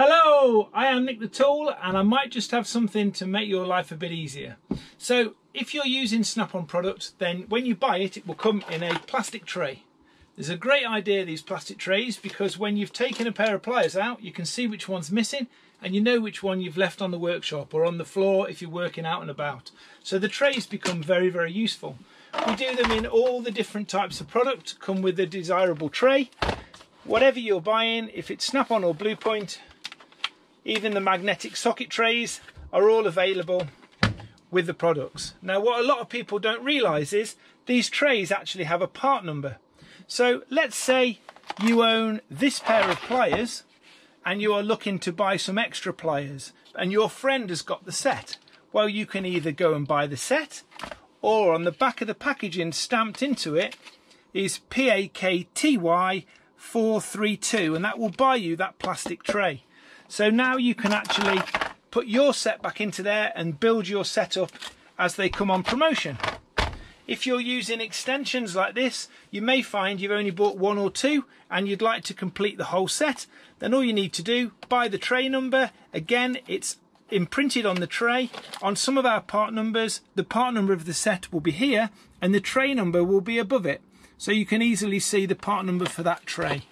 Hello, I am Nick the Tool and I might just have something to make your life a bit easier. So if you're using Snap-on products, then when you buy it, it will come in a plastic tray. There's a great idea, these plastic trays, because when you've taken a pair of pliers out, you can see which one's missing and you know which one you've left on the workshop or on the floor if you're working out and about. So the trays become very, very useful. We do them in all the different types of product, come with a desirable tray. Whatever you're buying, if it's Snap-on or Blue Point, even the magnetic socket trays are all available with the products. Now what a lot of people don't realise is these trays actually have a part number. So let's say you own this pair of pliers and you are looking to buy some extra pliers and your friend has got the set. Well, you can either go and buy the set, or on the back of the packaging stamped into it is PAKTY 432, and that will buy you that plastic tray. So now you can actually put your set back into there and build your setup as they come on promotion. If you're using extensions like this, you may find you've only bought one or two and you'd like to complete the whole set. Then all you need to do, buy the tray number. Again, it's imprinted on the tray. On some of our part numbers, the part number of the set will be here and the tray number will be above it. So you can easily see the part number for that tray.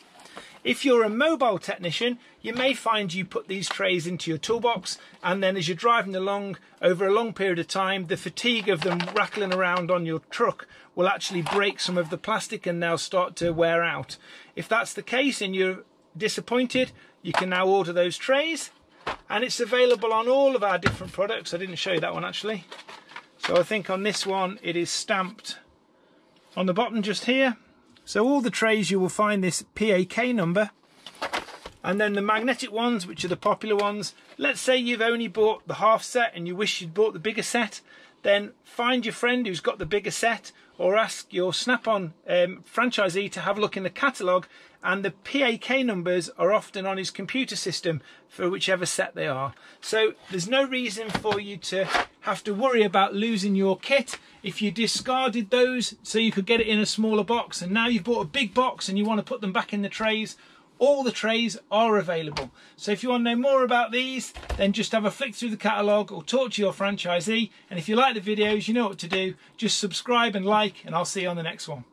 If you're a mobile technician, you may find you put these trays into your toolbox and then as you're driving along over a long period of time, the fatigue of them rattling around on your truck will actually break some of the plastic and they'll start to wear out. If that's the case and you're disappointed, you can now order those trays and it's available on all of our different products. I didn't show you that one actually. So I think on this one it is stamped on the bottom just here. So all the trays you will find this PAK number, and then the magnetic ones, which are the popular ones. Let's say you've only bought the half set and you wish you'd bought the bigger set, then find your friend who's got the bigger set or ask your Snap-on franchisee to have a look in the catalogue, and the PAK numbers are often on his computer system for whichever set they are. So there's no reason for you to have to worry about losing your kit. If you discarded those so you could get it in a smaller box and now you've bought a big box and you want to put them back in the trays, all the trays are available. So if you want to know more about these, then just have a flick through the catalogue or talk to your franchisee. And if you like the videos, you know what to do. Just subscribe and like, and I'll see you on the next one.